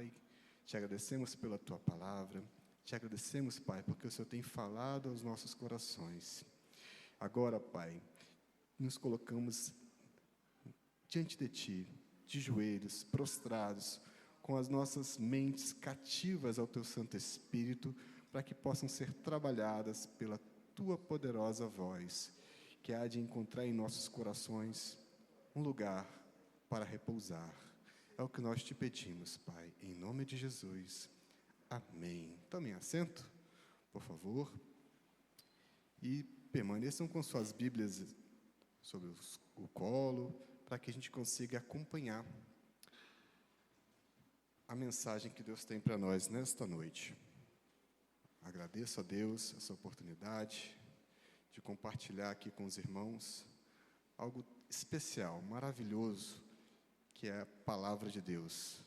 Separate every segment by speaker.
Speaker 1: Pai. Te agradecemos pela Tua palavra. Te agradecemos, Pai, porque o Senhor tem falado aos nossos corações. Agora, Pai, nos colocamos diante de Ti, de joelhos, prostrados, com as nossas mentes cativas ao Teu Santo Espírito, para que possam ser trabalhadas pela Tua poderosa voz, que há de encontrar em nossos corações um lugar para repousar. É o que nós te pedimos, Pai, em nome de Jesus. Amém. Tomem assento, por favor, e permaneçam com suas Bíblias sobre o colo, para que a gente consiga acompanhar a mensagem que Deus tem para nós nesta noite. Agradeço a Deus essa oportunidade de compartilhar aqui com os irmãos algo especial, maravilhoso, que é a palavra de Deus.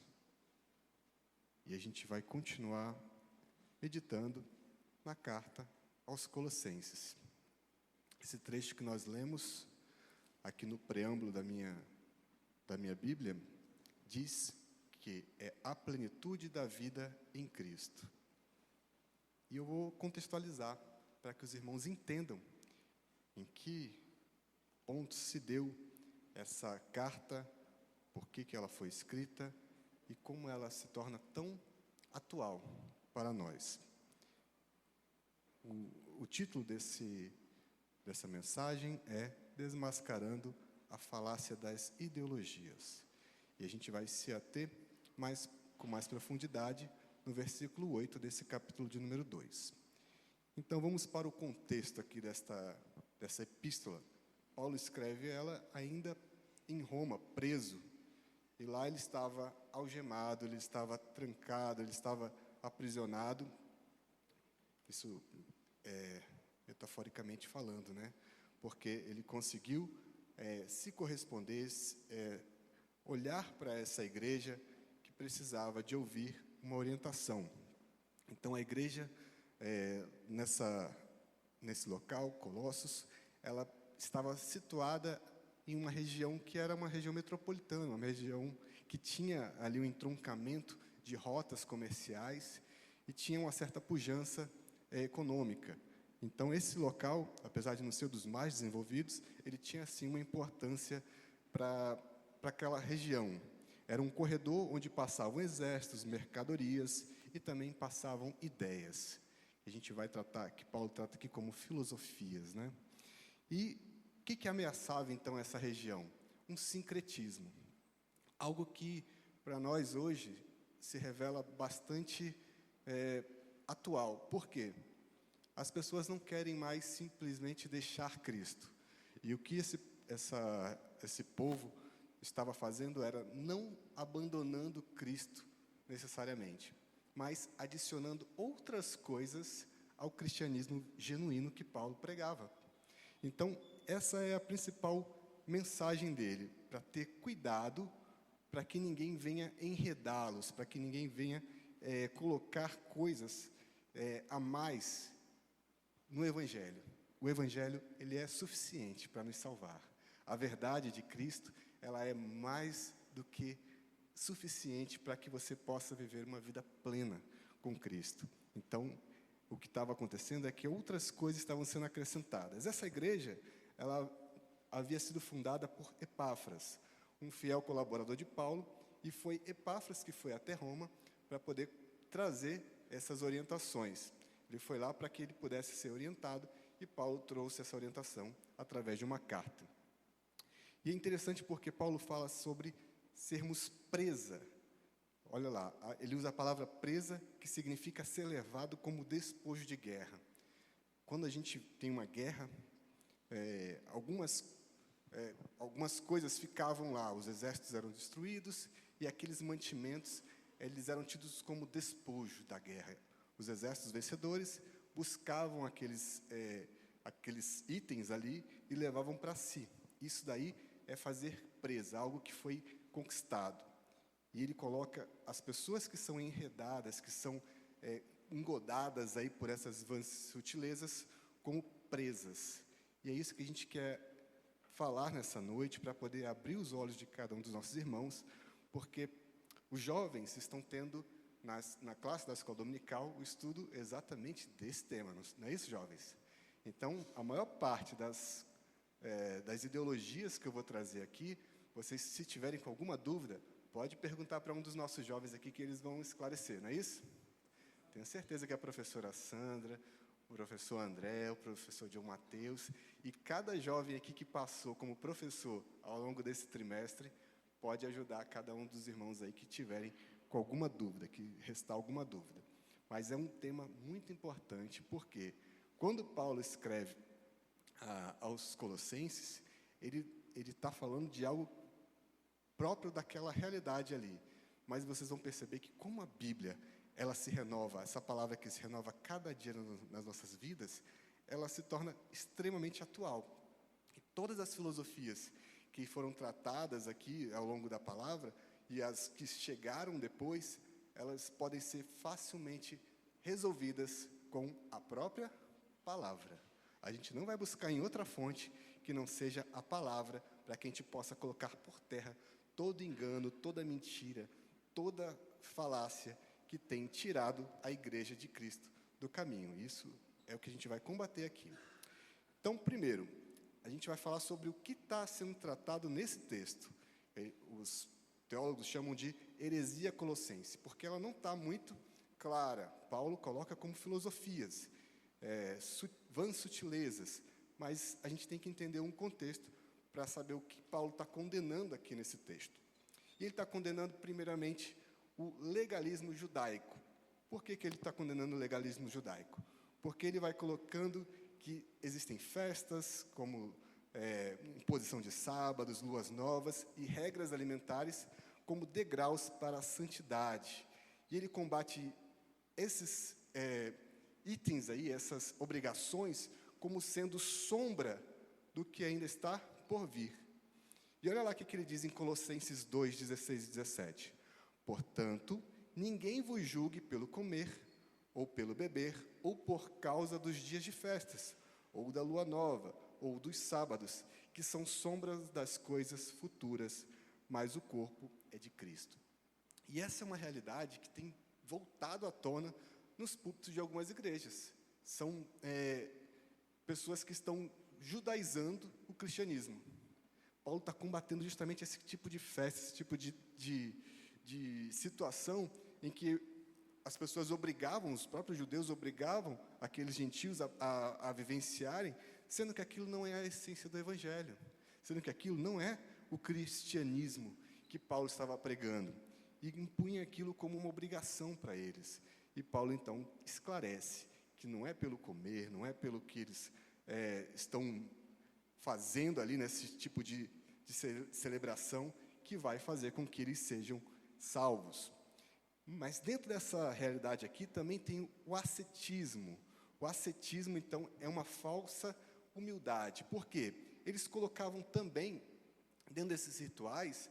Speaker 1: E a gente vai continuar meditando na carta aos Colossenses. Esse trecho que nós lemos aqui no preâmbulo da minha Bíblia diz que é a plenitude da vida em Cristo. E eu vou contextualizar para que os irmãos entendam em que ponto se deu essa carta, por que ela foi escrita e como ela se torna tão atual para nós. O título dessa mensagem é Desmascarando a Falácia das Ideologias. E a gente vai se ater com mais profundidade no versículo 8 desse capítulo de número 2. Então vamos para o contexto aqui dessa epístola. Paulo escreve ela ainda em Roma, preso. E lá ele estava algemado, ele estava trancado, ele estava aprisionado. Isso é metaforicamente falando, né? Porque ele conseguiu se corresponder, olhar para essa igreja que precisava de ouvir uma orientação. Então a igreja, nesse local, Colossos, ela estava situada em uma região que era uma região metropolitana, uma região que tinha ali um entroncamento de rotas comerciais e tinha uma certa pujança econômica. Então, esse local, apesar de não ser dos mais desenvolvidos, ele tinha, sim, uma importância para aquela região. Era um corredor onde passavam exércitos, mercadorias e também passavam ideias. A gente vai tratar, que Paulo trata aqui como filosofias, né? E o que ameaçava, então, essa região? Um sincretismo. Algo que, para nós, hoje, se revela bastante atual. Por quê? As pessoas não querem mais simplesmente deixar Cristo. E o que esse povo estava fazendo era não abandonando Cristo necessariamente, mas adicionando outras coisas ao cristianismo genuíno que Paulo pregava. Então, essa é a principal mensagem dele, para ter cuidado, para que ninguém venha enredá-los, para que ninguém venha colocar coisas a mais no Evangelho. O Evangelho, ele é suficiente para nos salvar. A verdade de Cristo, ela é mais do que suficiente para que você possa viver uma vida plena com Cristo. Então, o que estava acontecendo é que outras coisas estavam sendo acrescentadas. Essa igreja, ela havia sido fundada por Epáfras, um fiel colaborador de Paulo, e foi Epáfras que foi até Roma para poder trazer essas orientações. Ele foi lá para que ele pudesse ser orientado, e Paulo trouxe essa orientação através de uma carta. E é interessante porque Paulo fala sobre sermos presa. Olha lá, ele usa a palavra presa, que significa ser levado como despojo de guerra. Quando a gente tem uma guerra, algumas coisas ficavam lá, os exércitos eram destruídos e aqueles mantimentos, eles eram tidos como despojo da guerra. Os exércitos vencedores buscavam aqueles itens ali e levavam para si. Isso daí é fazer presa, algo que foi conquistado. E ele coloca as pessoas que são enredadas, que são engodadas aí por essas vãs sutilezas, como presas. E é isso que a gente quer falar nessa noite, para poder abrir os olhos de cada um dos nossos irmãos, porque os jovens estão tendo, na classe da escola dominical, o estudo exatamente desse tema, não é isso, jovens? Então, a maior parte das ideologias que eu vou trazer aqui, vocês, se tiverem com alguma dúvida, pode perguntar para um dos nossos jovens aqui que eles vão esclarecer, não é isso? Tenho certeza que a professora Sandra, o professor André, o professor João Mateus, e cada jovem aqui que passou como professor ao longo desse trimestre, pode ajudar cada um dos irmãos aí que tiverem com alguma dúvida, que restar alguma dúvida. Mas é um tema muito importante, porque quando Paulo escreve aos Colossenses, ele está falando de algo próprio daquela realidade ali. Mas vocês vão perceber que como a Bíblia, ela se renova, essa palavra que se renova cada dia nas nossas vidas, ela se torna extremamente atual. E todas as filosofias que foram tratadas aqui ao longo da palavra, e as que chegaram depois, elas podem ser facilmente resolvidas com a própria palavra. A gente não vai buscar em outra fonte que não seja a palavra, para que a gente possa colocar por terra todo engano, toda mentira, toda falácia que tem tirado a igreja de Cristo do caminho. Isso é o que a gente vai combater aqui. Então, primeiro, a gente vai falar sobre o que está sendo tratado nesse texto. Os teólogos chamam de heresia colossense, porque ela não está muito clara. Paulo coloca como filosofias, vãs sutilezas, mas a gente tem que entender um contexto para saber o que Paulo está condenando aqui nesse texto. E ele está condenando, primeiramente, o legalismo judaico. Por que ele está condenando o legalismo judaico? Porque ele vai colocando que existem festas, como imposição de sábados, luas novas e regras alimentares como degraus para a santidade. E ele combate esses itens aí, essas obrigações, como sendo sombra do que ainda está por vir. E olha lá o que ele diz em Colossenses 2, 16 e 17. Portanto, ninguém vos julgue pelo comer, ou pelo beber, ou por causa dos dias de festas, ou da lua nova, ou dos sábados, que são sombras das coisas futuras, mas o corpo é de Cristo. E essa é uma realidade que tem voltado à tona nos púlpitos de algumas igrejas. São pessoas que estão judaizando o cristianismo. Paulo está combatendo justamente esse tipo de festa, esse tipo de situação em que as pessoas obrigavam, os próprios judeus obrigavam aqueles gentios a vivenciarem, sendo que aquilo não é a essência do Evangelho, sendo que aquilo não é o cristianismo que Paulo estava pregando, e impunha aquilo como uma obrigação para eles. E Paulo, então, esclarece que não é pelo comer, não é pelo que eles estão fazendo ali nesse tipo de celebração que vai fazer com que eles sejam salvos. Mas dentro dessa realidade aqui também tem o ascetismo. O ascetismo, então, é uma falsa humildade. Por quê? Eles colocavam também, dentro desses rituais,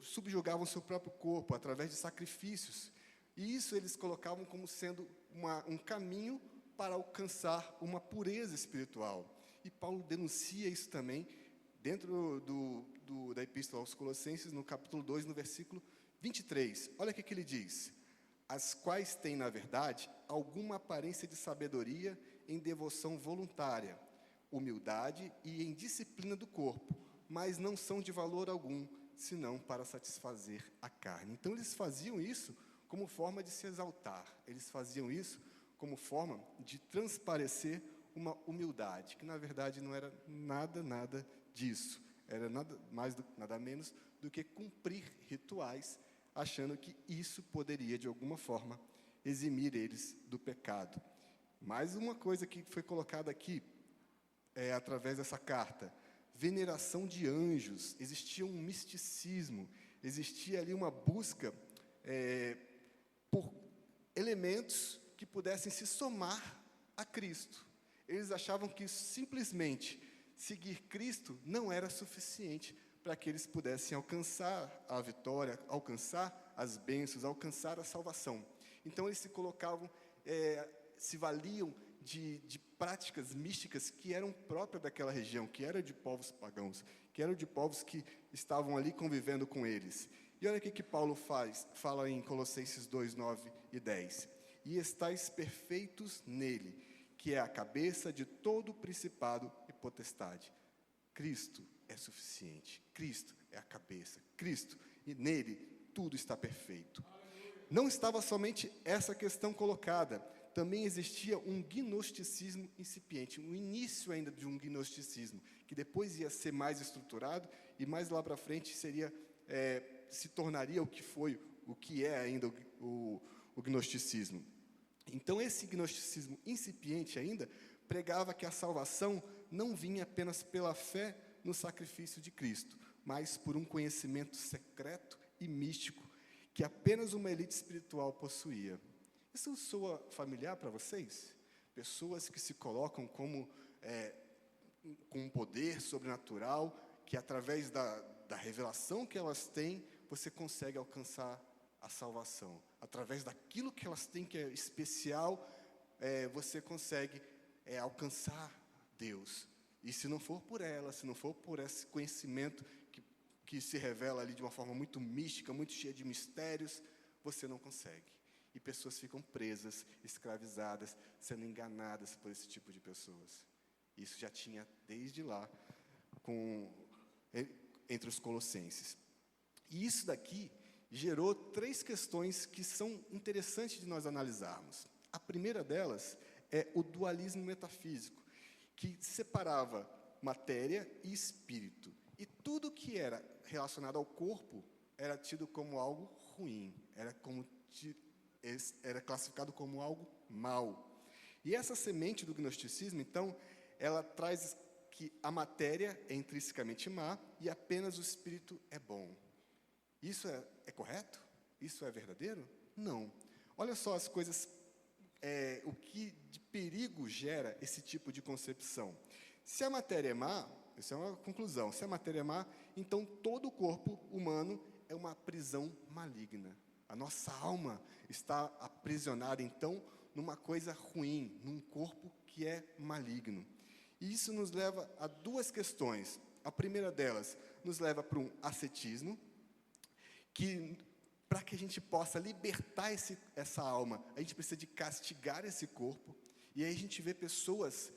Speaker 1: subjugavam seu próprio corpo através de sacrifícios. E isso eles colocavam como sendo um caminho para alcançar uma pureza espiritual. E Paulo denuncia isso também dentro da Epístola aos Colossenses, no capítulo 2, no versículo 23. Olha o que ele diz. As quais têm, na verdade, alguma aparência de sabedoria em devoção voluntária, humildade e em disciplina do corpo, mas não são de valor algum, senão para satisfazer a carne. Então, eles faziam isso como forma de se exaltar. Eles faziam isso como forma de transparecer uma humildade, que, na verdade, não era nada disso. Era nada menos do que cumprir rituais, achando que isso poderia, de alguma forma, eximir eles do pecado. Mais uma coisa que foi colocada aqui, através dessa carta: veneração de anjos. Existia um misticismo, existia ali uma busca por elementos que pudessem se somar a Cristo. Eles achavam que simplesmente seguir Cristo não era suficiente para que eles pudessem alcançar a vitória, alcançar as bênçãos, alcançar a salvação. Então, eles se colocavam, se valiam de práticas místicas que eram próprias daquela região, que eram de povos pagãos, que eram de povos que estavam ali convivendo com eles. E olha o que Paulo fala em Colossenses 2, 9 e 10. E estáis perfeitos nele, que é a cabeça de todo principado e potestade. Cristo é suficiente. Cristo é a cabeça. Cristo, e nele tudo está perfeito. Não estava somente essa questão colocada, também existia um gnosticismo incipiente, um início ainda de um gnosticismo, que depois ia ser mais estruturado e mais lá para frente se tornaria o que é ainda o gnosticismo. Então, esse gnosticismo incipiente ainda pregava que a salvação não vinha apenas pela fé no sacrifício de Cristo, mas por um conhecimento secreto e místico que apenas uma elite espiritual possuía. Isso soa familiar para vocês? Pessoas que se colocam com um poder sobrenatural, que através da revelação que elas têm, você consegue alcançar a salvação. Através daquilo que elas têm que é especial, você consegue alcançar Deus. E se não for por ela, se não for por esse conhecimento que se revela ali de uma forma muito mística, muito cheia de mistérios, você não consegue. E pessoas ficam presas, escravizadas, sendo enganadas por esse tipo de pessoas. Isso já tinha desde lá, entre os colossenses. E isso daqui gerou 3 questões que são interessantes de nós analisarmos. A primeira delas é o dualismo metafísico, que separava matéria e espírito. E tudo que era relacionado ao corpo era tido como algo ruim, era classificado como algo mau. E essa semente do gnosticismo, então, ela traz que a matéria é intrinsecamente má e apenas o espírito é bom. Isso é correto? Isso é verdadeiro? Não. Olha só as coisas, o que de perigo gera esse tipo de concepção. Se a matéria é má, isso é uma conclusão, se a matéria é má, então todo o corpo humano é uma prisão maligna. A nossa alma está aprisionada, então, numa coisa ruim, num corpo que é maligno. E isso nos leva a 2 questões. A primeira delas nos leva para um ascetismo, que para que a gente possa libertar essa alma, a gente precisa de castigar esse corpo. E aí a gente vê pessoas,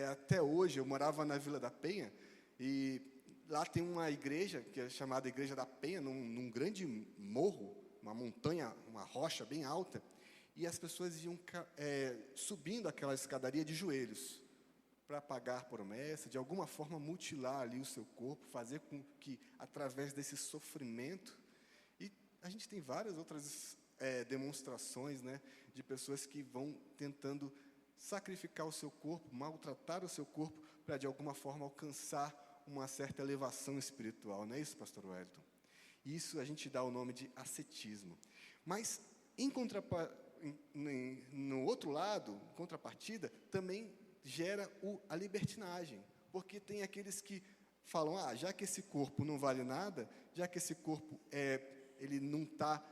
Speaker 1: até hoje, eu morava na Vila da Penha, e lá tem uma igreja, que é chamada Igreja da Penha, num grande morro, uma montanha, uma rocha bem alta, e as pessoas iam subindo aquela escadaria de joelhos, para pagar promessa, de alguma forma mutilar ali o seu corpo, fazer com que, através desse sofrimento, e a gente tem várias outras demonstrações, né, de pessoas que vão tentando sacrificar o seu corpo, maltratar o seu corpo, para de alguma forma alcançar uma certa elevação espiritual, não é isso, pastor Wellington? Isso a gente dá o nome de ascetismo. Mas, no outro lado, em contrapartida, também gera a libertinagem, porque tem aqueles que falam, já que esse corpo não vale nada, já que esse corpo ele não está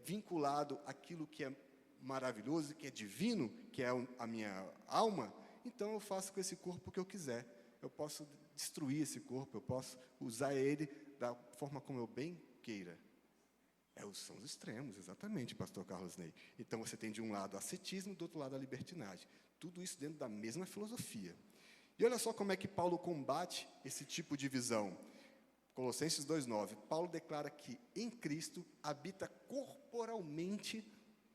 Speaker 1: vinculado àquilo que é maravilhoso, que é divino, que é a minha alma, então eu faço com esse corpo o que eu quiser. Eu posso destruir esse corpo, eu posso usar ele da forma como eu bem queira. São os extremos, exatamente, pastor Carlos Ney. Então, você tem de um lado ascetismo, do outro lado a libertinagem. Tudo isso dentro da mesma filosofia. E olha só como é que Paulo combate esse tipo de visão. Colossenses 2,9. Paulo declara que em Cristo habita corporalmente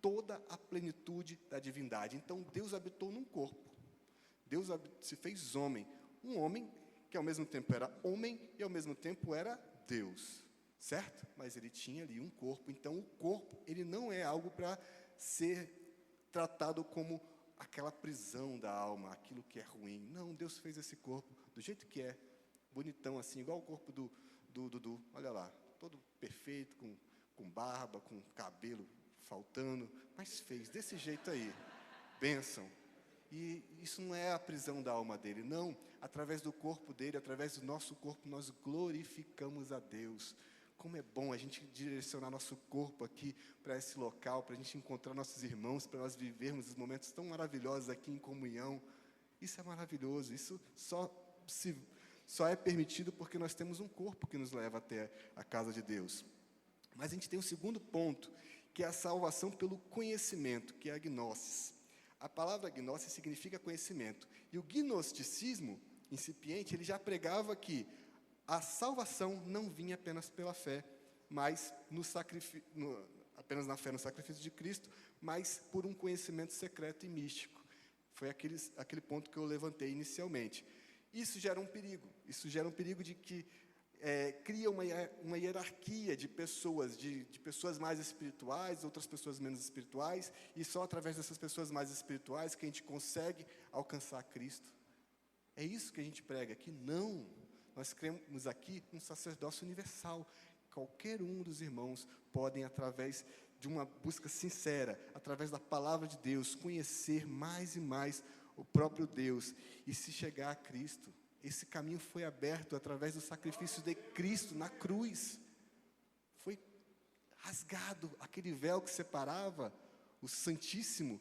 Speaker 1: toda a plenitude da divindade. Então, Deus habitou num corpo. Deus se fez homem. Um homem que ao mesmo tempo era homem e ao mesmo tempo era Deus. Certo? Mas ele tinha ali um corpo. Então, o corpo, ele não é algo para ser tratado como aquela prisão da alma, aquilo que é ruim. Não, Deus fez esse corpo do jeito que é, bonitão assim, igual o corpo do Dudu. Olha lá, todo perfeito, com barba, com cabelo faltando, mas fez desse jeito aí. Bênção. E isso não é a prisão da alma dele, não. Através do corpo dele, através do nosso corpo, nós glorificamos a Deus. Como é bom a gente direcionar nosso corpo aqui para esse local, para a gente encontrar nossos irmãos, para nós vivermos os momentos tão maravilhosos aqui em comunhão. Isso é maravilhoso, isso só é permitido porque nós temos um corpo que nos leva até a casa de Deus. Mas a gente tem um segundo ponto, que é a salvação pelo conhecimento, que é a gnosis. A palavra gnosis significa conhecimento. E o gnosticismo incipiente, ele já pregava que a salvação não vinha apenas pela fé, mas apenas na fé no sacrifício de Cristo, mas por um conhecimento secreto e místico. Foi aquele ponto que eu levantei inicialmente. Isso gera um perigo de que cria uma hierarquia de pessoas mais espirituais, outras pessoas menos espirituais, e só através dessas pessoas mais espirituais que a gente consegue alcançar Cristo. É isso que a gente prega aqui? Não. Nós cremos aqui um sacerdócio universal. Qualquer um dos irmãos podem, através de uma busca sincera, através da palavra de Deus, conhecer mais e mais o próprio Deus e se chegar a Cristo. Esse caminho foi aberto através do sacrifício de Cristo na cruz. Foi rasgado aquele véu que separava o Santíssimo.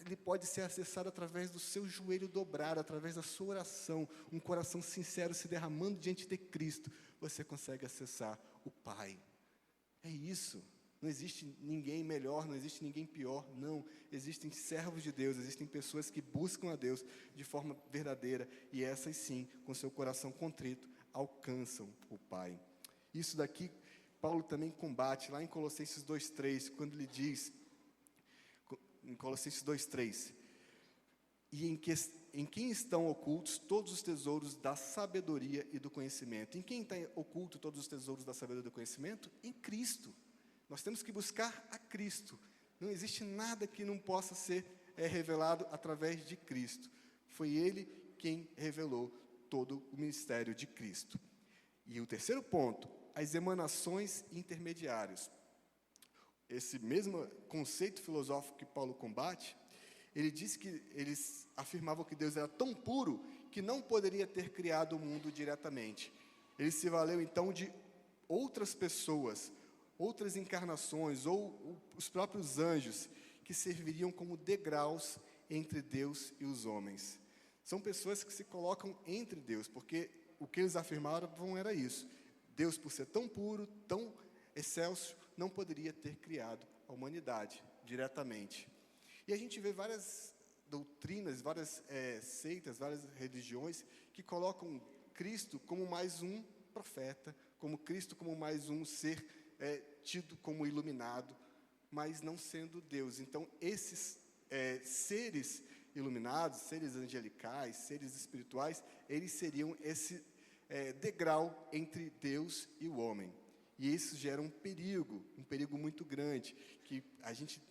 Speaker 1: Ele pode ser acessado através do seu joelho dobrado, através da sua oração, um coração sincero se derramando diante de Cristo. Você consegue acessar o Pai. É isso. Não existe ninguém melhor, não existe ninguém pior, não. Existem servos de Deus, existem pessoas que buscam a Deus de forma verdadeira, e essas sim, com seu coração contrito, alcançam o Pai. Isso daqui, Paulo também combate, lá em Colossenses 2,3, quando ele diz, em Colossenses 2,3, e em quem estão ocultos todos os tesouros da sabedoria e do conhecimento. Em quem está oculto todos os tesouros da sabedoria e do conhecimento? Em Cristo. Nós temos que buscar a Cristo. Não existe nada que não possa ser revelado através de Cristo. Foi Ele quem revelou todo o ministério de Cristo. E o terceiro ponto, as emanações intermediárias. Esse mesmo conceito filosófico que Paulo combate, ele disse que eles afirmavam que Deus era tão puro que não poderia ter criado o mundo diretamente. Ele se valeu então de outras pessoas, outras encarnações, ou os próprios anjos, que serviriam como degraus entre Deus e os homens. São pessoas que se colocam entre Deus, porque o que eles afirmavam era isso. Deus, por ser tão puro, tão excelso, não poderia ter criado a humanidade diretamente. E a gente vê várias doutrinas, várias seitas, várias religiões que colocam Cristo como mais um profeta, como Cristo como mais um ser tido como iluminado, mas não sendo Deus. Então, esses seres iluminados, seres angelicais, seres espirituais, eles seriam esse degrau entre Deus e o homem. E isso gera um perigo muito grande, que a gente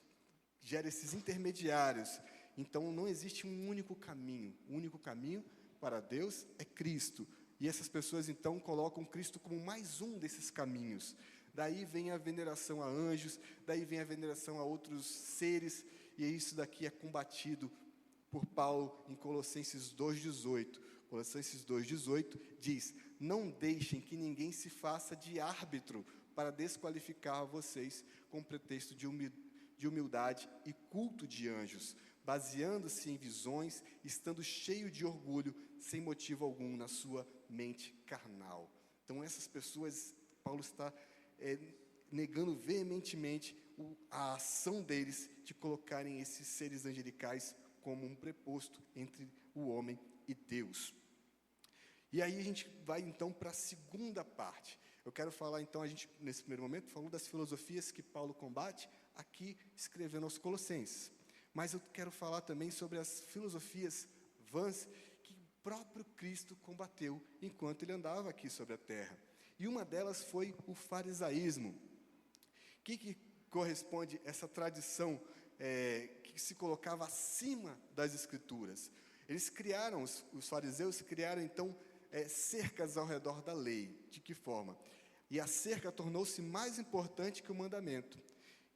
Speaker 1: gera esses intermediários. Então, não existe um único caminho. O único caminho para Deus é Cristo. E essas pessoas, então, colocam Cristo como mais um desses caminhos. Daí vem a veneração a anjos, daí vem a veneração a outros seres, e isso daqui é combatido por Paulo em Colossenses 2,18. Colossenses 2,18 diz: não deixem que ninguém se faça de árbitro para desqualificar vocês com pretexto de humildade e culto de anjos, baseando-se em visões, estando cheio de orgulho, sem motivo algum na sua mente carnal. Então, essas pessoas, Paulo está negando veementemente a ação deles de colocarem esses seres angelicais como um preposto entre o homem e Deus. E aí a gente vai então para a segunda parte. Eu quero falar então, a gente nesse primeiro momento falou das filosofias que Paulo combate, aqui escrevendo aos Colossenses. Mas eu quero falar também sobre as filosofias vãs que o próprio Cristo combateu enquanto ele andava aqui sobre a terra. E uma delas foi o farisaísmo. O que corresponde a essa tradição que se colocava acima das Escrituras? Eles criaram, os fariseus criaram então cercas ao redor da lei. De que forma? E a cerca tornou-se mais importante que o mandamento.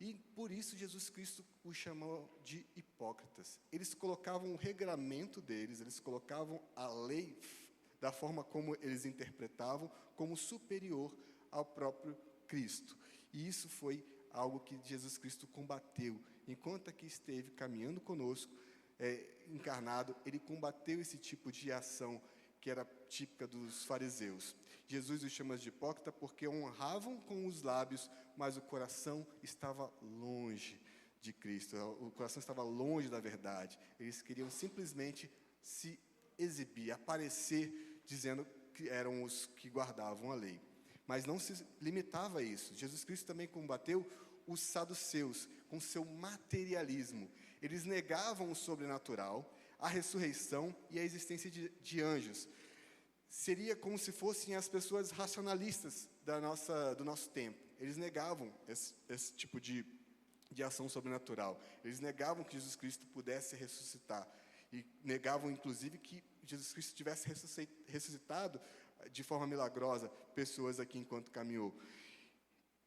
Speaker 1: E por isso Jesus Cristo os chamou de hipócritas. Eles colocavam o regramento deles, eles colocavam a lei da forma como eles interpretavam, como superior ao próprio Cristo. E isso foi algo que Jesus Cristo combateu. Enquanto aqui esteve caminhando conosco, encarnado, ele combateu esse tipo de ação que era típica dos fariseus. Jesus os chama de hipócrita porque honravam com os lábios, mas o coração estava longe de Cristo, o coração estava longe da verdade. Eles queriam simplesmente se exibir, aparecer, dizendo que eram os que guardavam a lei. Mas não se limitava a isso. Jesus Cristo também combateu os saduceus com seu materialismo. Eles negavam o sobrenatural, a ressurreição e a existência de anjos. Seria como se fossem as pessoas racionalistas do nosso tempo. Eles negavam esse tipo de ação sobrenatural. Eles negavam que Jesus Cristo pudesse ressuscitar. E negavam, inclusive, que Jesus Cristo tivesse ressuscitado de forma milagrosa pessoas aqui enquanto caminhou.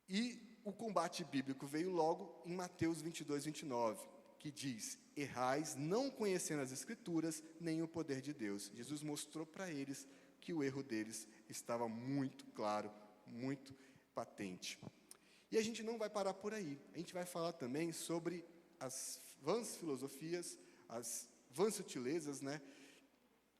Speaker 1: E o combate bíblico veio logo em Mateus 22, 29, que diz: errais não conhecendo as Escrituras, nem o poder de Deus. Jesus mostrou para eles que o erro deles estava muito claro, muito patente. E a gente não vai parar por aí. A gente vai falar também sobre as vãs filosofias, as vãs sutilezas, né?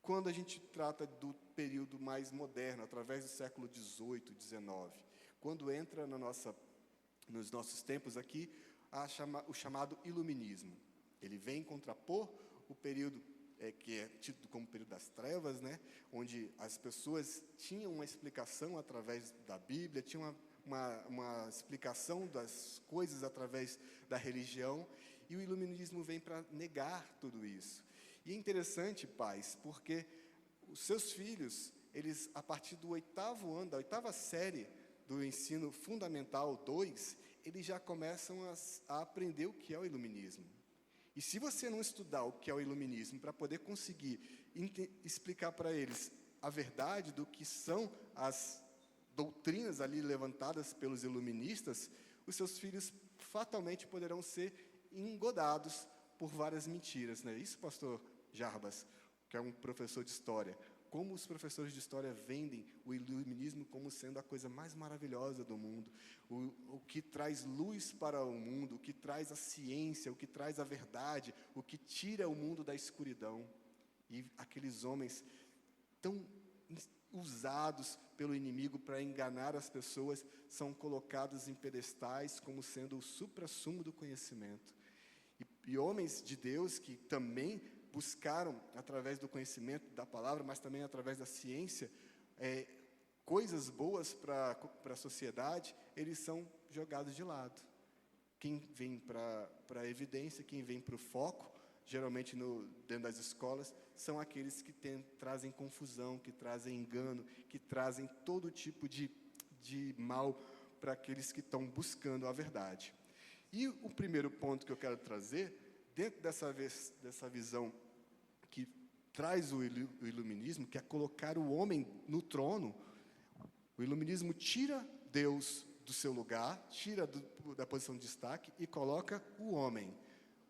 Speaker 1: Quando a gente trata do período mais moderno, através do século XVIII, XIX, quando entra nos nossos tempos aqui, o chamado iluminismo. Ele vem contrapor o período que é tido como período das trevas, né? Onde as pessoas tinham uma explicação através da Bíblia, tinham uma explicação das coisas através da religião, e o iluminismo vem para negar tudo isso. E é interessante, pais, porque os seus filhos, eles, a partir do 8º ano, da 8ª série do ensino fundamental 2, eles já começam a aprender o que é o iluminismo. E se você não estudar o que é o iluminismo para poder conseguir explicar para eles a verdade do que são as doutrinas ali levantadas pelos iluministas, os seus filhos fatalmente poderão ser engodados por várias mentiras. Não é isso, pastor Jarbas, que é um professor de história? Como os professores de história vendem o iluminismo como sendo a coisa mais maravilhosa do mundo, o que traz luz para o mundo, o que traz a ciência, o que traz a verdade, o que tira o mundo da escuridão. E aqueles homens tão usados pelo inimigo para enganar as pessoas são colocados em pedestais como sendo o suprassumo do conhecimento. E homens de Deus que também buscaram, através do conhecimento da palavra, mas também através da ciência, coisas boas para a sociedade, eles são jogados de lado. Quem vem para a evidência, quem vem para o foco, geralmente dentro das escolas, são aqueles que trazem confusão, que trazem engano, que trazem todo tipo de mal para aqueles que estão buscando a verdade. E o primeiro ponto que eu quero trazer, dentro dessa visão que traz o iluminismo, que é colocar o homem no trono, o iluminismo tira Deus do seu lugar, tira da posição de destaque e coloca o homem.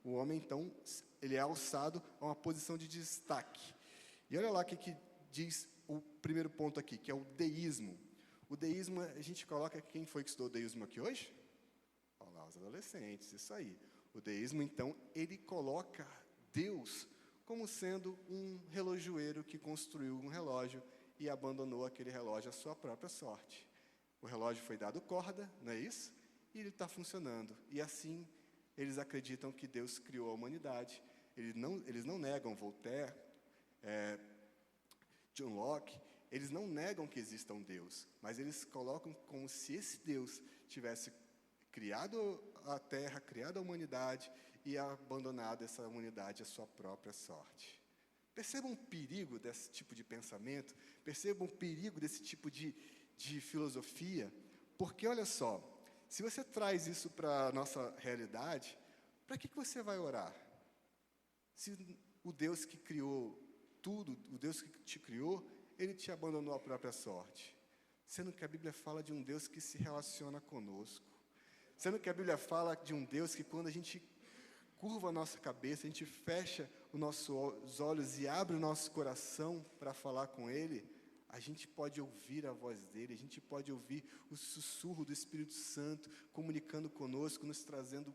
Speaker 1: O homem, então, ele é alçado a uma posição de destaque. E olha lá o que diz o primeiro ponto aqui, que é o deísmo. O deísmo, a gente coloca, quem foi que estudou deísmo aqui hoje? Olha lá, os adolescentes, isso aí. O deísmo, então, ele coloca Deus como sendo um relojoeiro que construiu um relógio e abandonou aquele relógio à sua própria sorte. O relógio foi dado corda, não é isso? E ele está funcionando. E assim, eles acreditam que Deus criou a humanidade. Eles não negam Voltaire, John Locke, eles não negam que exista um Deus, mas eles colocam como se esse Deus tivesse criado a Terra, criado a humanidade e abandonado essa humanidade à sua própria sorte. Percebam o perigo desse tipo de pensamento, percebam o perigo desse tipo de filosofia, porque, olha só, se você traz isso para a nossa realidade, para que você vai orar? Se o Deus que criou tudo, o Deus que te criou, ele te abandonou à própria sorte. Sendo que a Bíblia fala de um Deus que se relaciona conosco. Sendo que a Bíblia fala de um Deus que, quando a gente curva a nossa cabeça, a gente fecha os nossos olhos e abre o nosso coração para falar com Ele, a gente pode ouvir a voz dEle, a gente pode ouvir o sussurro do Espírito Santo comunicando conosco, nos trazendo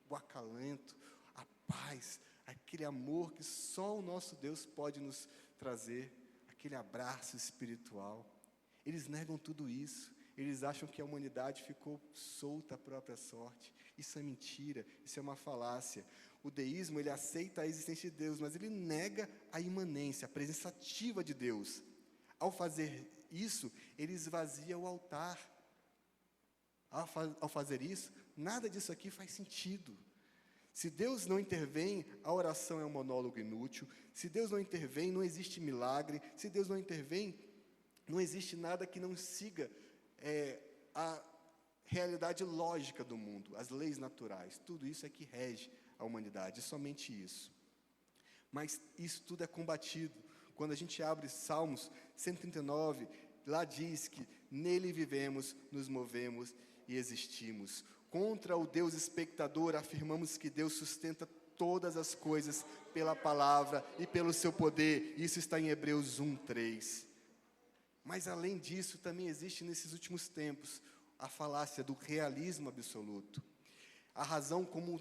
Speaker 1: o acalento, a paz, aquele amor que só o nosso Deus pode nos trazer, aquele abraço espiritual. Eles negam tudo isso. Eles acham que a humanidade ficou solta à própria sorte. Isso é mentira, isso é uma falácia. O deísmo, ele aceita a existência de Deus, mas ele nega a imanência, a presença ativa de Deus. Ao fazer isso, ele esvazia o altar. Ao fazer isso, nada disso aqui faz sentido. Se Deus não intervém, a oração é um monólogo inútil. Se Deus não intervém, não existe milagre. Se Deus não intervém, não existe nada que não siga a realidade lógica do mundo, as leis naturais. Tudo isso é que rege a humanidade, somente isso. Mas isso tudo é combatido. Quando a gente abre Salmos 139, lá diz que nele vivemos, nos movemos e existimos. Contra o Deus espectador, afirmamos que Deus sustenta todas as coisas pela palavra e pelo seu poder. Isso está em Hebreus 1:3. Mas, além disso, também existe nesses últimos tempos a falácia do realismo absoluto. A razão como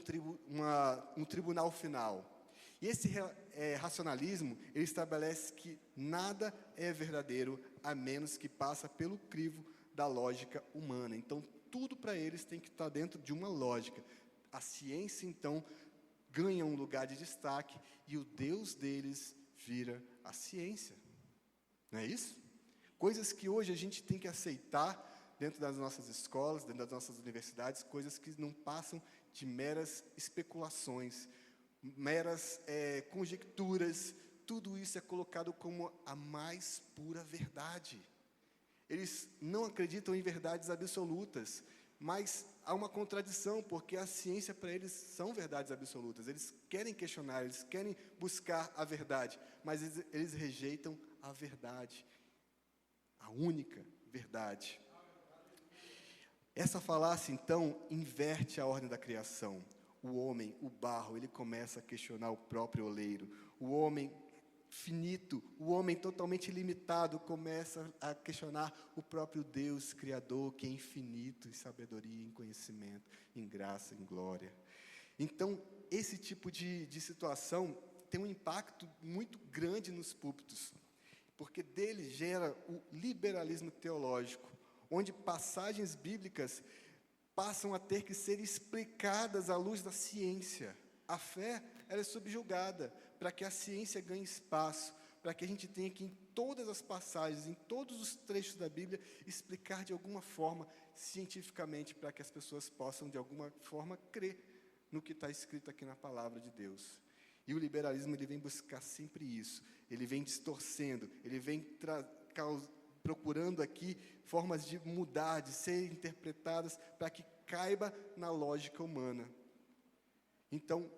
Speaker 1: um tribunal final. E esse racionalismo, ele estabelece que nada é verdadeiro, a menos que passa pelo crivo da lógica humana. Então, tudo para eles tem que estar dentro de uma lógica. A ciência, então, ganha um lugar de destaque e o Deus deles vira a ciência. Não é isso? Coisas que hoje a gente tem que aceitar dentro das nossas escolas, dentro das nossas universidades, coisas que não passam de meras especulações, meras conjecturas. Tudo isso é colocado como a mais pura verdade. Eles não acreditam em verdades absolutas, mas há uma contradição, porque a ciência para eles são verdades absolutas. Eles querem questionar, eles querem buscar a verdade, mas eles rejeitam a verdade, a única verdade. Essa falácia, então, inverte a ordem da criação. O homem, o barro, ele começa a questionar o próprio oleiro. O homem finito, o homem totalmente limitado, começa a questionar o próprio Deus Criador, que é infinito em sabedoria, em conhecimento, em graça, em glória. Então, esse tipo de situação tem um impacto muito grande nos púlpitos, porque dele gera o liberalismo teológico, onde passagens bíblicas passam a ter que ser explicadas à luz da ciência. A fé, ela é subjugada para que a ciência ganhe espaço, para que a gente tenha que, em todas as passagens, em todos os trechos da Bíblia, explicar de alguma forma, cientificamente, para que as pessoas possam, de alguma forma, crer no que está escrito aqui na palavra de Deus. E o liberalismo, ele vem buscar sempre isso. Ele vem distorcendo, ele vem procurando aqui formas de mudar, de ser interpretadas para que caiba na lógica humana. Então,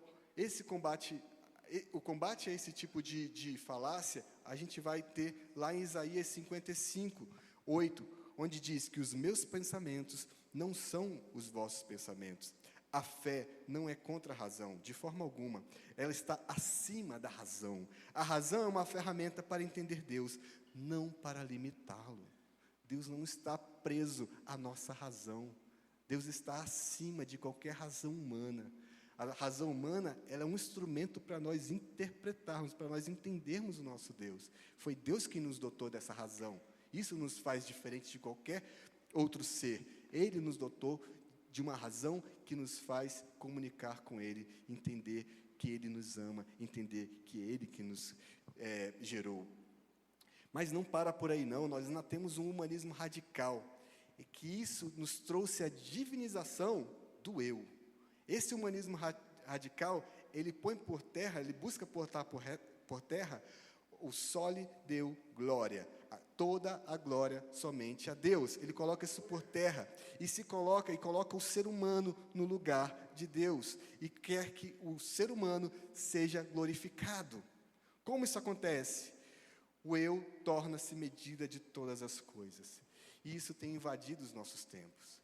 Speaker 1: o combate a esse tipo de falácia, a gente vai ter lá em Isaías 55:8, onde diz que os meus pensamentos não são os vossos pensamentos. A fé não é contra a razão, de forma alguma. Ela está acima da razão. A razão é uma ferramenta para entender Deus, não para limitá-lo. Deus não está preso à nossa razão. Deus está acima de qualquer razão humana. A razão humana, ela é um instrumento para nós interpretarmos, para nós entendermos o nosso Deus. Foi Deus quem nos dotou dessa razão. Isso nos faz diferente de qualquer outro ser. Ele nos dotou de uma razão que nos faz comunicar com Ele, entender que Ele nos ama, entender que é Ele que nos gerou. Mas não para por aí não, nós ainda temos um humanismo radical, e que isso nos trouxe a divinização do eu. Esse humanismo radical, ele põe por terra, ele busca portar por terra o soli deu glória, toda a glória somente a Deus. Ele coloca isso por terra e coloca o ser humano no lugar de Deus e quer que o ser humano seja glorificado. Como isso acontece? O eu torna-se medida de todas as coisas. E isso tem invadido os nossos tempos.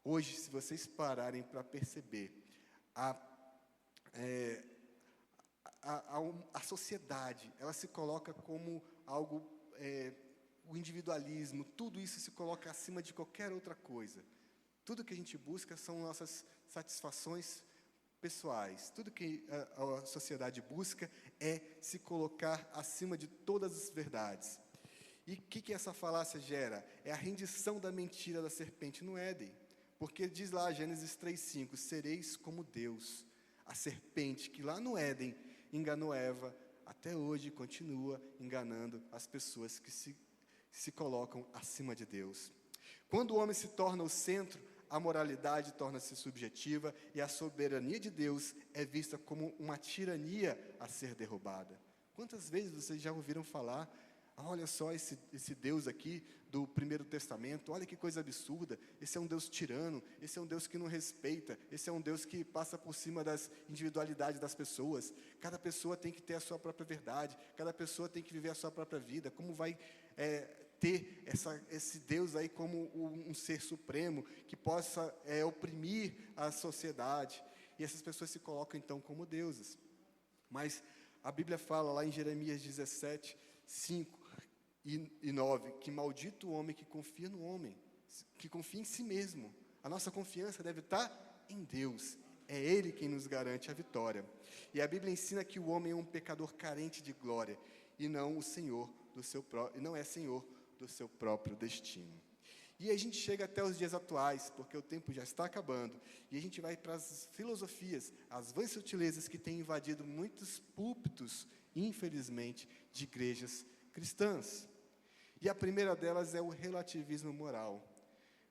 Speaker 1: Hoje, se vocês pararem para perceber, a sociedade, ela se coloca como algo, o individualismo, tudo isso se coloca acima de qualquer outra coisa. Tudo que a gente busca são nossas satisfações pessoais. Tudo que a sociedade busca é se colocar acima de todas as verdades. E o que essa falácia gera? É a rendição da mentira da serpente no Éden. Porque diz lá, Gênesis 3:5, sereis como Deus. A serpente que lá no Éden enganou Eva, até hoje continua enganando as pessoas que se colocam acima de Deus. Quando o homem se torna o centro, a moralidade torna-se subjetiva e a soberania de Deus é vista como uma tirania a ser derrubada. Quantas vezes vocês já ouviram falar, olha só esse Deus aqui do Primeiro Testamento, olha que coisa absurda, esse é um Deus tirano, esse é um Deus que não respeita, esse é um Deus que passa por cima das individualidades das pessoas, cada pessoa tem que ter a sua própria verdade, cada pessoa tem que viver a sua própria vida, como vai ter esse Deus aí como um ser supremo, que possa oprimir a sociedade, e essas pessoas se colocam então como deuses. Mas a Bíblia fala lá em Jeremias 17, 5 e 9, que maldito o homem que confia no homem, que confia em si mesmo. A nossa confiança deve estar em Deus, é Ele quem nos garante a vitória. E a Bíblia ensina que o homem é um pecador carente de glória, e não é senhor do seu próprio destino. E a gente chega até os dias atuais, porque o tempo já está acabando, e a gente vai para as filosofias, as vãs sutilezas que têm invadido muitos púlpitos, infelizmente, de igrejas cristãs. E a primeira delas é o relativismo moral.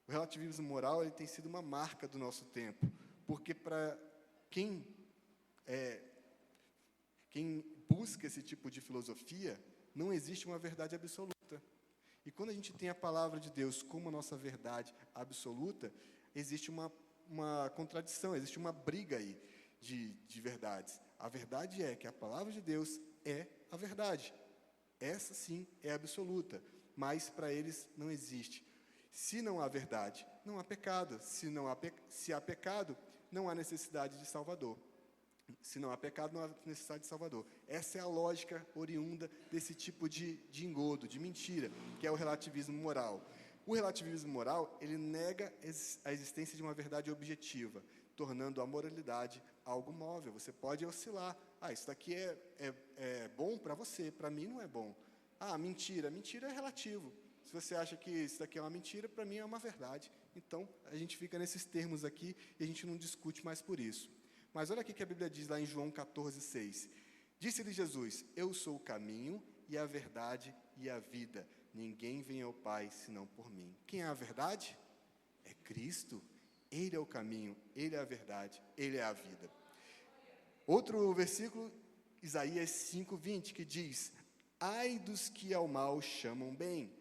Speaker 1: O relativismo moral ele tem sido uma marca do nosso tempo, porque para quem busca esse tipo de filosofia, não existe uma verdade absoluta. E quando a gente tem a palavra de Deus como a nossa verdade absoluta, existe uma contradição, existe uma briga aí de verdades. A verdade é que a palavra de Deus é a verdade. Essa sim é absoluta, mas para eles não existe. Se não há verdade, não há pecado. Se há pecado, não há necessidade de Salvador. Se não há pecado, não há necessidade de Salvador. Essa é a lógica oriunda desse tipo de engodo, de mentira, que é o relativismo moral. O relativismo moral, ele nega a existência de uma verdade objetiva, tornando a moralidade algo móvel. Você pode oscilar. Isso daqui é bom para você, para mim não é bom. Mentira é relativo. Se você acha que isso daqui é uma mentira, para mim é uma verdade. Então, a gente fica nesses termos aqui e a gente não discute mais por isso. Mas olha aqui que a Bíblia diz lá em João 14:6. Disse-lhe Jesus, eu sou o caminho e a verdade e a vida. Ninguém vem ao Pai senão por mim. Quem é a verdade? É Cristo. Ele é o caminho, Ele é a verdade, Ele é a vida. Outro versículo, Isaías 5:20, que diz, ai dos que ao mal chamam bem,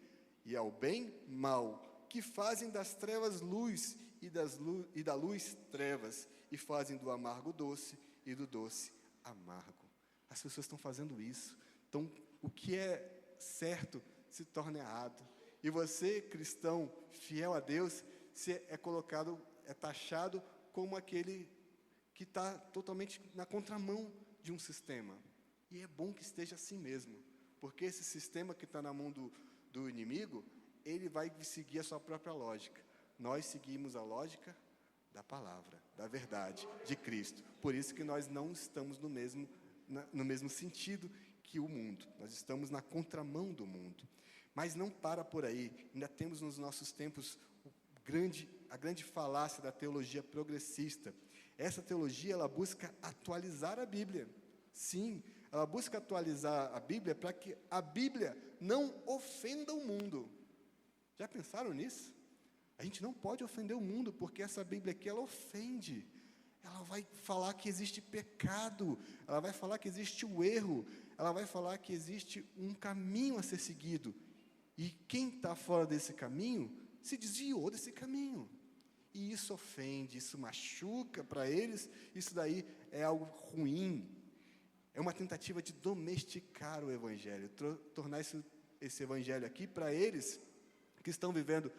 Speaker 1: e ao bem mal, que fazem das trevas luz e da luz trevas, e fazem do amargo doce e do doce amargo. As pessoas estão fazendo isso. Então, o que é certo se torna errado. E você, cristão, fiel a Deus, é taxado como aquele que está totalmente na contramão de um sistema. E é bom que esteja assim mesmo, porque esse sistema que está na mão do inimigo, ele vai seguir a sua própria lógica. Nós seguimos a lógica da palavra, da verdade, de Cristo. Por isso que nós não estamos no mesmo sentido que o mundo. Nós estamos na contramão do mundo. Mas não para por aí. Ainda temos nos nossos tempos a grande falácia da teologia progressista. Essa teologia, ela busca atualizar a Bíblia. Sim, ela busca atualizar a Bíblia para que a Bíblia não ofenda o mundo. Já pensaram nisso? A gente não pode ofender o mundo, porque essa Bíblia aqui, ela ofende. Ela vai falar que existe pecado, ela vai falar que existe o erro, ela vai falar que existe um caminho a ser seguido. E quem está fora desse caminho, se desviou desse caminho. E isso ofende, isso machuca para eles, isso daí é algo ruim. É uma tentativa de domesticar o Evangelho, tornar esse Evangelho aqui, para eles, que estão vivendo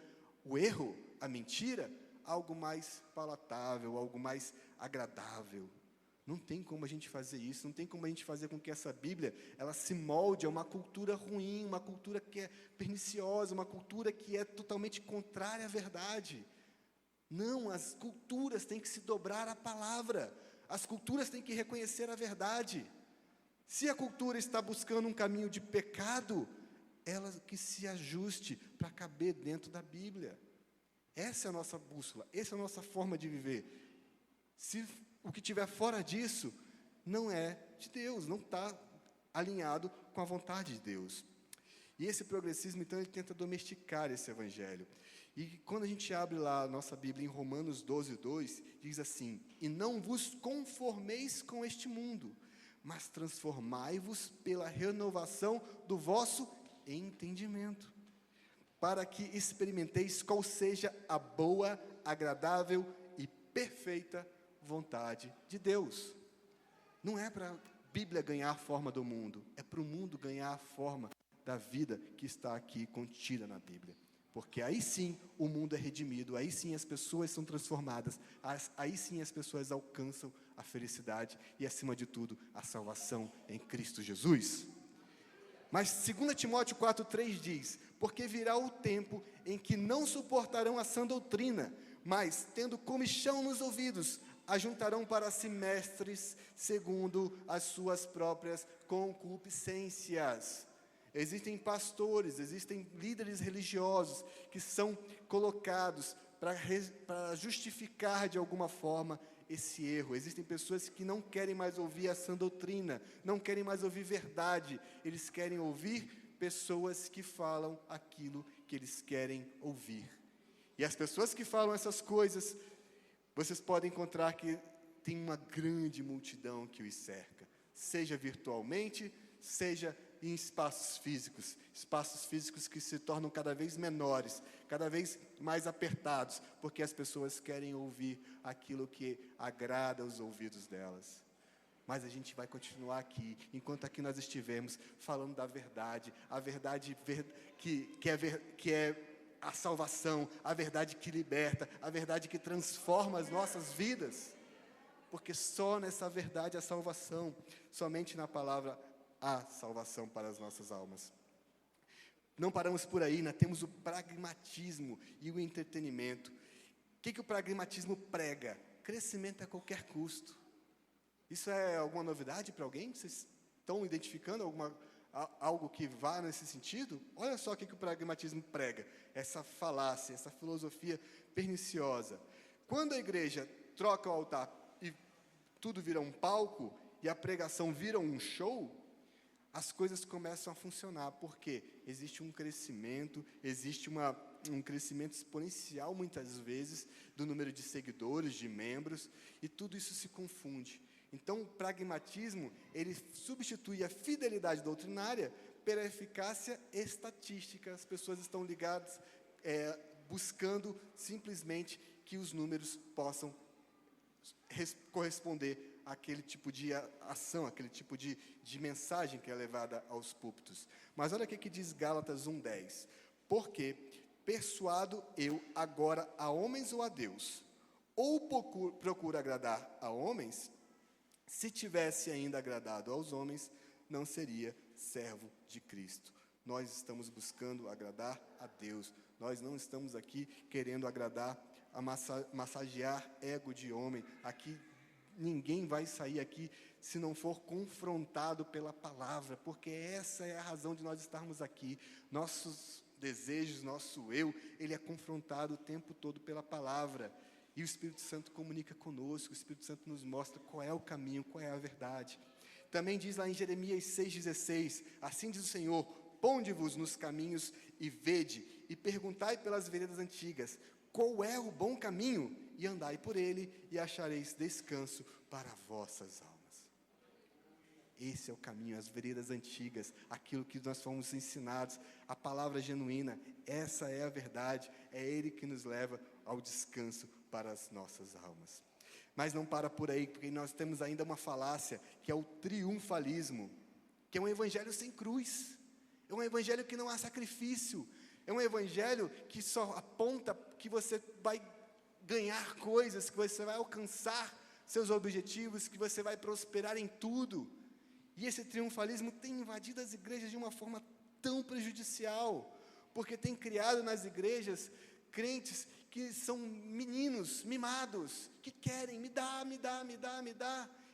Speaker 1: o erro, a mentira, algo mais palatável, algo mais agradável. Não tem como a gente fazer isso, não tem como a gente fazer com que essa Bíblia, ela se molde a uma cultura ruim, uma cultura que é perniciosa, uma cultura que é totalmente contrária à verdade. Não, as culturas têm que se dobrar à palavra, as culturas têm que reconhecer a verdade. Se a cultura está buscando um caminho de pecado, ela que se ajuste para caber dentro da Bíblia. Essa é a nossa bússola, essa é a nossa forma de viver. Se o que estiver fora disso, não é de Deus, não está alinhado com a vontade de Deus. E esse progressismo, então, ele tenta domesticar esse evangelho. E quando a gente abre lá a nossa Bíblia em Romanos 12:2, diz assim: e não vos conformeis com este mundo, mas transformai-vos pela renovação do vosso entendimento, para que experimenteis qual seja a boa, agradável e perfeita vontade de Deus. Não é para a Bíblia ganhar a forma do mundo, é para o mundo ganhar a forma da vida que está aqui contida na Bíblia. Porque aí sim o mundo é redimido, aí sim as pessoas são transformadas, aí sim as pessoas alcançam a felicidade e, acima de tudo, a salvação em Cristo Jesus. Mas 2 Timóteo 4:3 diz: porque virá o tempo em que não suportarão a sã doutrina, mas, tendo comichão nos ouvidos, ajuntarão para si mestres segundo as suas próprias concupiscências. Existem pastores, existem líderes religiosos que são colocados para justificar de alguma forma esse erro. Existem pessoas que não querem mais ouvir a sã doutrina, não querem mais ouvir verdade, eles querem ouvir pessoas que falam aquilo que eles querem ouvir. E as pessoas que falam essas coisas, vocês podem encontrar que tem uma grande multidão que os cerca, seja virtualmente, seja em espaços físicos que se tornam cada vez menores, cada vez mais apertados, porque as pessoas querem ouvir aquilo que agrada os ouvidos delas. Mas a gente vai continuar aqui, enquanto aqui nós estivermos falando da verdade, a verdade que é a salvação, a verdade que liberta, a verdade que transforma as nossas vidas, porque só nessa verdade há salvação, somente na palavra há salvação para as nossas almas. Não paramos por aí, temos o pragmatismo e o entretenimento. O que o pragmatismo prega? Crescimento a qualquer custo. Isso é alguma novidade para alguém? Vocês estão identificando algo que vá nesse sentido? Olha só o que o pragmatismo prega, essa falácia, essa filosofia perniciosa. Quando a igreja troca o altar e tudo vira um palco, e a pregação vira um show, as coisas começam a funcionar, porque existe um crescimento, existe um crescimento exponencial, muitas vezes, do número de seguidores, de membros, e tudo isso se confunde. Então, o pragmatismo, ele substitui a fidelidade doutrinária pela eficácia estatística. As pessoas estão ligadas, buscando simplesmente que os números possam corresponder àquele tipo de ação, aquele tipo de mensagem que é levada aos púlpitos. Mas olha o que diz Gálatas 1:10. Porque persuado eu agora a homens ou a Deus? Ou procuro agradar a homens? Se tivesse ainda agradado aos homens, não seria servo de Cristo. Nós estamos buscando agradar a Deus. Nós não estamos aqui querendo agradar, massagear ego de homem. Aqui ninguém vai sair aqui se não for confrontado pela palavra, porque essa é a razão de nós estarmos aqui. Nossos desejos, nosso eu, ele é confrontado o tempo todo pela palavra. E o Espírito Santo comunica conosco, o Espírito Santo nos mostra qual é o caminho, qual é a verdade. Também diz lá em Jeremias 6,16, assim diz o Senhor: ponde-vos nos caminhos e vede, e perguntai pelas veredas antigas, qual é o bom caminho? E andai por ele, e achareis descanso para vossas almas. Esse é o caminho, as veredas antigas, aquilo que nós fomos ensinados, a palavra genuína, essa é a verdade, é ele que nos leva ao descanso para as nossas almas. Mas não para por aí, porque nós temos ainda uma falácia, que é o triunfalismo, que é um evangelho sem cruz, é um evangelho que não há sacrifício, é um evangelho que só aponta que você vai ganhar coisas, que você vai alcançar seus objetivos, que você vai prosperar em tudo. E esse triunfalismo tem invadido as igrejas de uma forma tão prejudicial, porque tem criado nas igrejas crentes que são meninos mimados, que querem, me dá,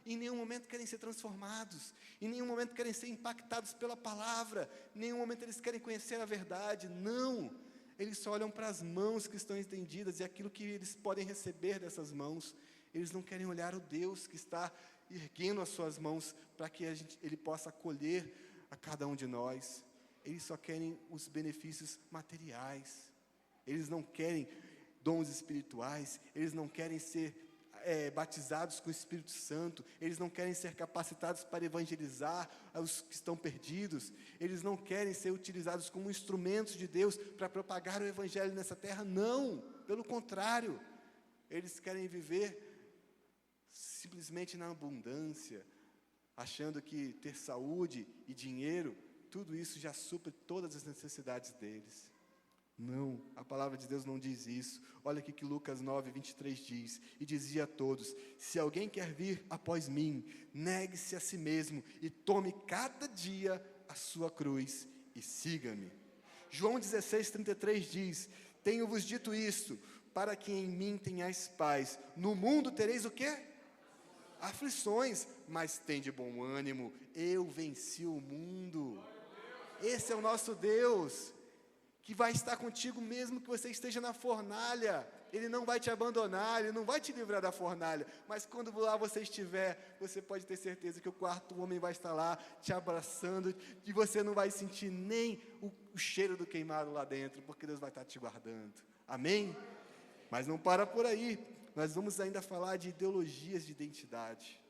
Speaker 1: em nenhum momento querem ser transformados, em nenhum momento querem ser impactados pela palavra, em nenhum momento eles querem conhecer a verdade. Não, eles só olham para as mãos que estão estendidas e aquilo que eles podem receber dessas mãos. Eles não querem olhar o Deus que está erguendo as suas mãos para que Ele possa acolher a cada um de nós. Eles só querem os benefícios materiais. Eles não querem dons espirituais, eles não querem ser batizados com o Espírito Santo, eles não querem ser capacitados para evangelizar os que estão perdidos, eles não querem ser utilizados como instrumentos de Deus para propagar o Evangelho nessa terra. Não, pelo contrário, eles querem viver simplesmente na abundância, achando que ter saúde e dinheiro, tudo isso já supre todas as necessidades deles. Não, a palavra de Deus não diz isso. Olha aqui que Lucas 9, 23 diz: e dizia a todos: se alguém quer vir após mim, negue-se a si mesmo e tome cada dia a sua cruz e siga-me. João 16, 33 diz: tenho-vos dito isto, para que em mim tenhais paz. No mundo tereis o quê? Aflições, mas tende bom ânimo, eu venci o mundo. Esse é o nosso Deus, que vai estar contigo mesmo que você esteja na fornalha. Ele não vai te abandonar, Ele não vai te livrar da fornalha, mas quando lá você estiver, você pode ter certeza que o quarto homem vai estar lá, te abraçando, e você não vai sentir nem o cheiro do queimado lá dentro, porque Deus vai estar te guardando. Amém? Mas não para por aí, nós vamos ainda falar de ideologias de identidade.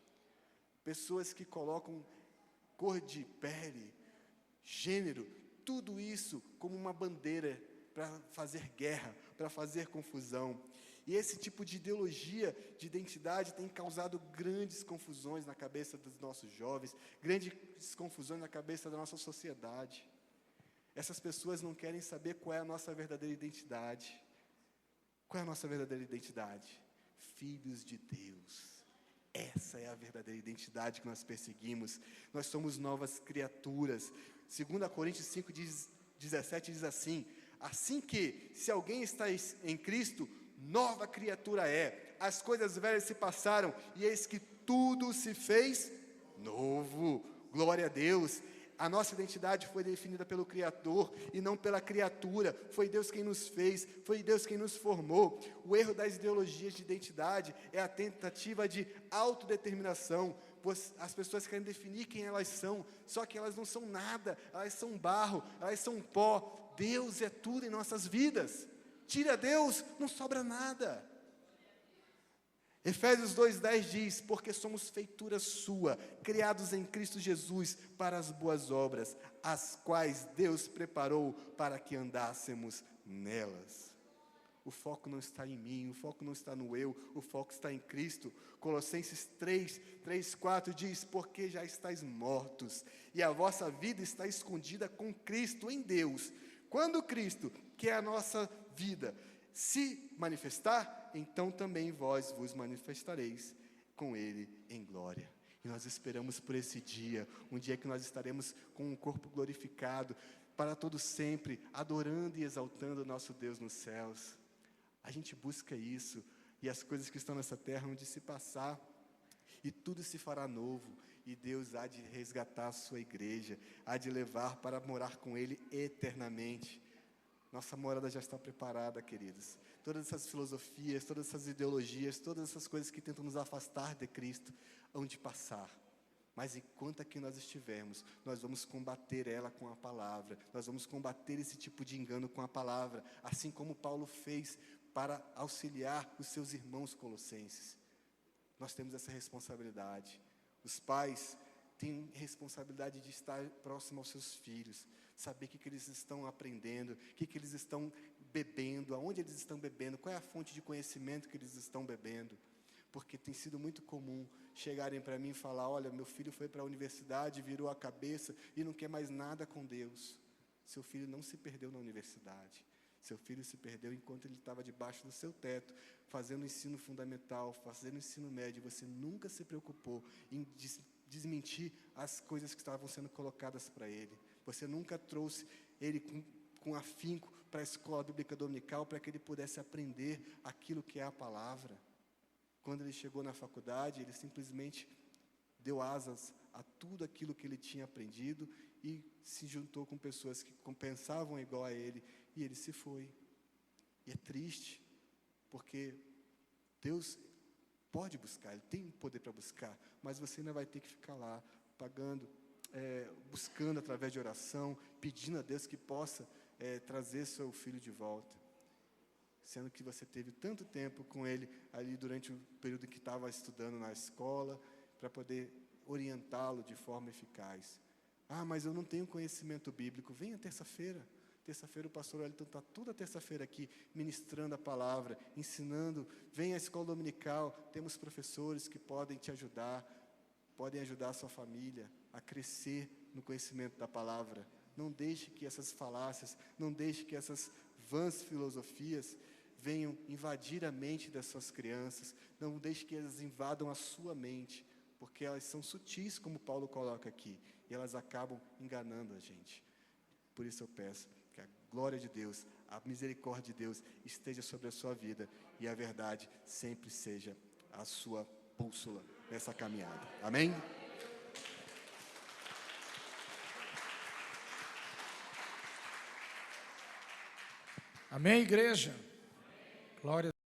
Speaker 1: Pessoas que colocam cor de pele, gênero, tudo isso como uma bandeira para fazer guerra, para fazer confusão. E esse tipo de ideologia de identidade tem causado grandes confusões na cabeça dos nossos jovens, grandes confusões na cabeça da nossa sociedade. Essas pessoas não querem saber qual é a nossa verdadeira identidade. Qual é a nossa verdadeira identidade? Filhos de Deus. Essa é a verdadeira identidade que nós perseguimos. Nós somos novas criaturas. 2 Coríntios 5, 17 diz assim: assim que, se alguém está em Cristo, nova criatura é. As coisas velhas se passaram, e eis que tudo se fez novo. Glória a Deus. A nossa identidade foi definida pelo Criador e não pela criatura. Foi Deus quem nos fez, foi Deus quem nos formou. O erro das ideologias de identidade é a tentativa de autodeterminação. As pessoas querem definir quem elas são, só que elas não são nada, elas são barro, elas são pó. Deus é tudo em nossas vidas. Tira Deus, não sobra nada. Efésios 2,10 diz: porque somos feitura sua, criados em Cristo Jesus para as boas obras, as quais Deus preparou para que andássemos nelas. O foco não está em mim, o foco não está no eu, o foco está em Cristo. Colossenses 3, 4 diz: porque já estáis mortos, e a vossa vida está escondida com Cristo em Deus. Quando Cristo, que é a nossa vida, se manifestar, então também vós vos manifestareis com Ele em glória. E nós esperamos por esse dia, um dia que nós estaremos com um corpo glorificado, para todo sempre, adorando e exaltando o nosso Deus nos céus. A gente busca isso, e as coisas que estão nessa terra hão de se passar, e tudo se fará novo, e Deus há de resgatar a sua igreja, há de levar para morar com Ele eternamente. Nossa morada já está preparada, queridos. Todas essas filosofias, todas essas ideologias, todas essas coisas que tentam nos afastar de Cristo, hão de passar. Mas enquanto aqui nós estivermos, nós vamos combater ela com a palavra. Nós vamos combater esse tipo de engano com a palavra, assim como Paulo fez para auxiliar os seus irmãos colossenses. Nós temos essa responsabilidade. Os pais têm responsabilidade de estar próximo aos seus filhos, saber o que eles estão aprendendo, o que eles estão bebendo, aonde eles estão bebendo, qual é a fonte de conhecimento que eles estão bebendo. Porque tem sido muito comum chegarem para mim e falar: olha, meu filho foi para a universidade, virou a cabeça e não quer mais nada com Deus. Seu filho não se perdeu na universidade. Seu filho se perdeu enquanto ele estava debaixo do seu teto, fazendo ensino fundamental, fazendo ensino médio. Você nunca se preocupou em desmentir as coisas que estavam sendo colocadas para ele. Você nunca trouxe ele com afinco para a escola bíblica dominical para que ele pudesse aprender aquilo que é a palavra. Quando ele chegou na faculdade, ele simplesmente deu asas a tudo aquilo que ele tinha aprendido e se juntou com pessoas que pensavam igual a ele, e ele se foi. E é triste, porque Deus pode buscar, Ele tem poder para buscar, mas você ainda vai ter que ficar lá, pagando, buscando através de oração, pedindo a Deus que possa trazer seu filho de volta. Sendo que você teve tanto tempo com ele ali durante o período que estava estudando na escola, para poder orientá-lo de forma eficaz. Ah, mas eu não tenho conhecimento bíblico. Venha terça-feira. Terça-feira o pastor Wellington está toda terça-feira aqui, ministrando a palavra, ensinando. Venha à escola dominical, temos professores que podem te ajudar, podem ajudar a sua família a crescer no conhecimento da palavra. Não deixe que essas falácias, não deixe que essas vãs filosofias venham invadir a mente das suas crianças, não deixe que elas invadam a sua mente, porque elas são sutis, como Paulo coloca aqui, e elas acabam enganando a gente. Por isso eu peço que a glória de Deus, a misericórdia de Deus esteja sobre a sua vida, e a verdade sempre seja a sua bússola nessa caminhada. Amém?
Speaker 2: Amém, igreja? Glória a Deus.